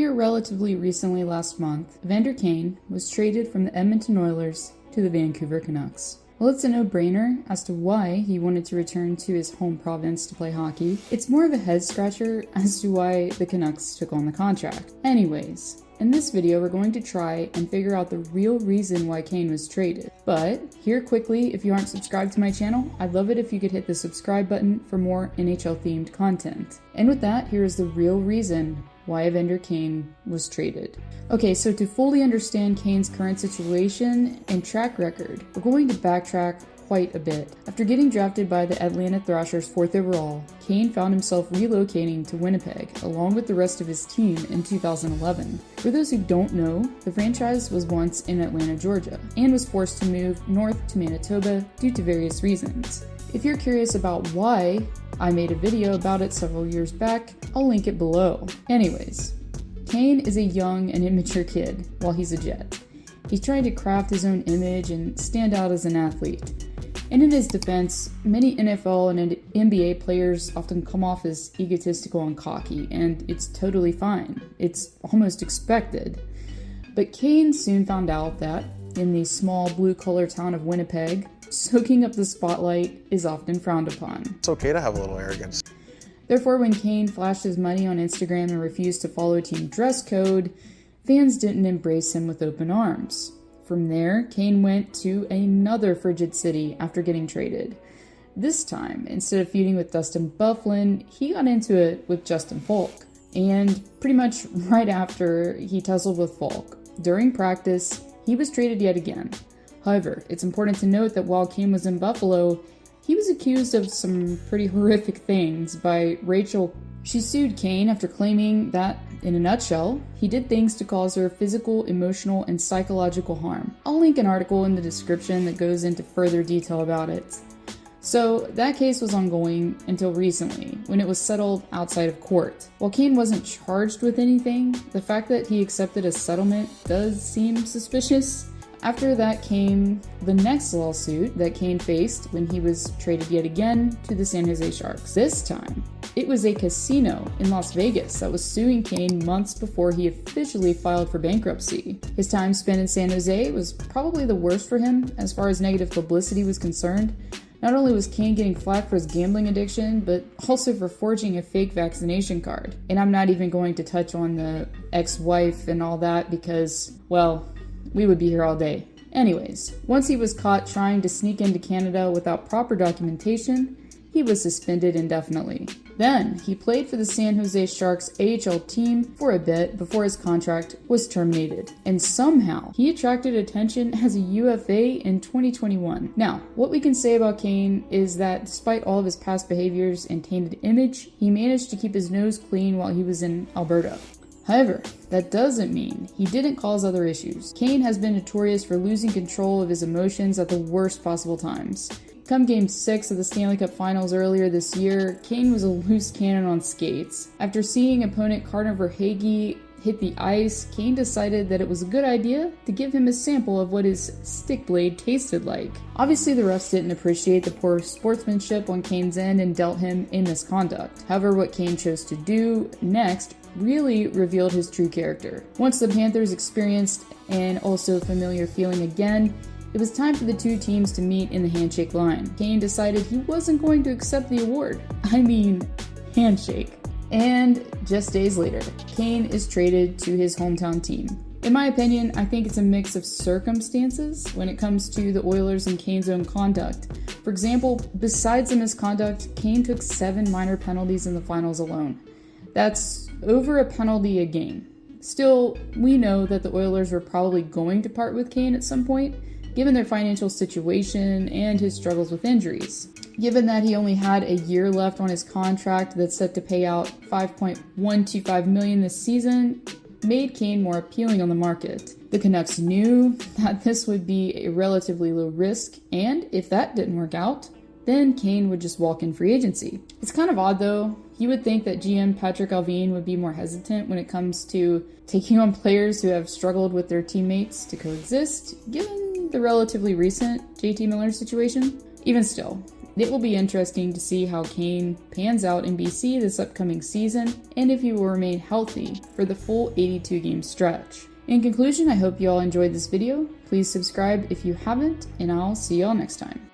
here relatively recently last month, Evander Kane was traded from the Edmonton Oilers to the Vancouver Canucks. Well, it's a no-brainer as to why he wanted to return to his home province to play hockey. It's more of a head-scratcher as to why the Canucks took on the contract. Anyways, in this video, we're going to try and figure out the real reason why Kane was traded. But here quickly, if you aren't subscribed to my channel, I'd love it if you could hit the subscribe button for more NHL-themed content. And with that, here is the real reason why Evander Kane was traded. Okay, so to fully understand Kane's current situation and track record, we're going to backtrack quite a bit. After getting drafted by the Atlanta Thrashers 4th overall, Kane found himself relocating to Winnipeg along with the rest of his team in 2011. For those who don't know, the franchise was once in Atlanta, Georgia, and was forced to move north to Manitoba due to various reasons. If you're curious about why, I made a video about it several years back, I'll link it below. Anyways, Kane is a young and immature kid while he's a Jet. He's trying to craft his own image and stand out as an athlete. And in his defense, many NFL and NBA players often come off as egotistical and cocky, and it's totally fine. It's almost expected. But Kane soon found out that, in the small blue-collar town of Winnipeg, soaking up the spotlight is often frowned upon. It's okay to have a little arrogance. Therefore, when Kane flashed his money on Instagram and refused to follow team dress code, fans didn't embrace him with open arms. From there, Kane went to another frigid city after getting traded. This time, instead of feuding with Dustin Byfuglien, he got into it with Justin Faulk. And pretty much right after, he tussled with Faulk. During practice, he was traded yet again. However, it's important to note that while Kane was in Buffalo, he was accused of some pretty horrific things by Rachel. She sued Kane after claiming that, in a nutshell, he did things to cause her physical, emotional, and psychological harm. I'll link an article in the description that goes into further detail about it. So that case was ongoing until recently, when it was settled outside of court. While Kane wasn't charged with anything, the fact that he accepted a settlement does seem suspicious. After that came the next lawsuit that Kane faced when he was traded yet again to the San Jose Sharks. This time, it was a casino in Las Vegas that was suing Kane months before he officially filed for bankruptcy. His time spent in San Jose was probably the worst for him as far as negative publicity was concerned. Not only was Kane getting flack for his gambling addiction, but also for forging a fake vaccination card. And I'm not even going to touch on the ex-wife and all that because, well, we would be here all day. Anyways, once he was caught trying to sneak into Canada without proper documentation, he was suspended indefinitely. Then, he played for the San Jose Sharks AHL team for a bit before his contract was terminated. And somehow, he attracted attention as a UFA in 2021. Now, what we can say about Kane is that despite all of his past behaviors and tainted image, he managed to keep his nose clean while he was in Alberta. However, that doesn't mean he didn't cause other issues. Kane has been notorious for losing control of his emotions at the worst possible times. Come Game 6 of the Stanley Cup Finals earlier this year, Kane was a loose cannon on skates. After seeing opponent Carter Verhaeghe hit the ice, Kane decided that it was a good idea to give him a sample of what his stick blade tasted like. Obviously, the refs didn't appreciate the poor sportsmanship on Kane's end and dealt him a misconduct. However, what Kane chose to do next really revealed his true character. Once the Panthers experienced an also familiar feeling again, it was time for the two teams to meet in the handshake line. Kane decided he wasn't going to accept the award. I mean, handshake. And just days later, Kane is traded to his hometown team. In my opinion, I think it's a mix of circumstances when it comes to the Oilers and Kane's own conduct. For example, besides the misconduct, Kane took 7 minor penalties in the finals alone. That's over a penalty a game. Still, we know that the Oilers were probably going to part with Kane at some point, given their financial situation and his struggles with injuries. Given that he only had a year left on his contract that's set to pay out $5.125 million this season, made Kane more appealing on the market. The Canucks knew that this would be a relatively low risk, and if that didn't work out, then Kane would just walk in free agency. It's kind of odd though. You would think that GM Patrick Allvin would be more hesitant when it comes to taking on players who have struggled with their teammates to coexist, given the relatively recent JT Miller situation. Even still, It will be interesting to see how Kane pans out in BC this upcoming season, and if he will remain healthy for the full 82-game stretch. In conclusion, I hope you all enjoyed this video. Please subscribe if you haven't, and I'll see y'all next time.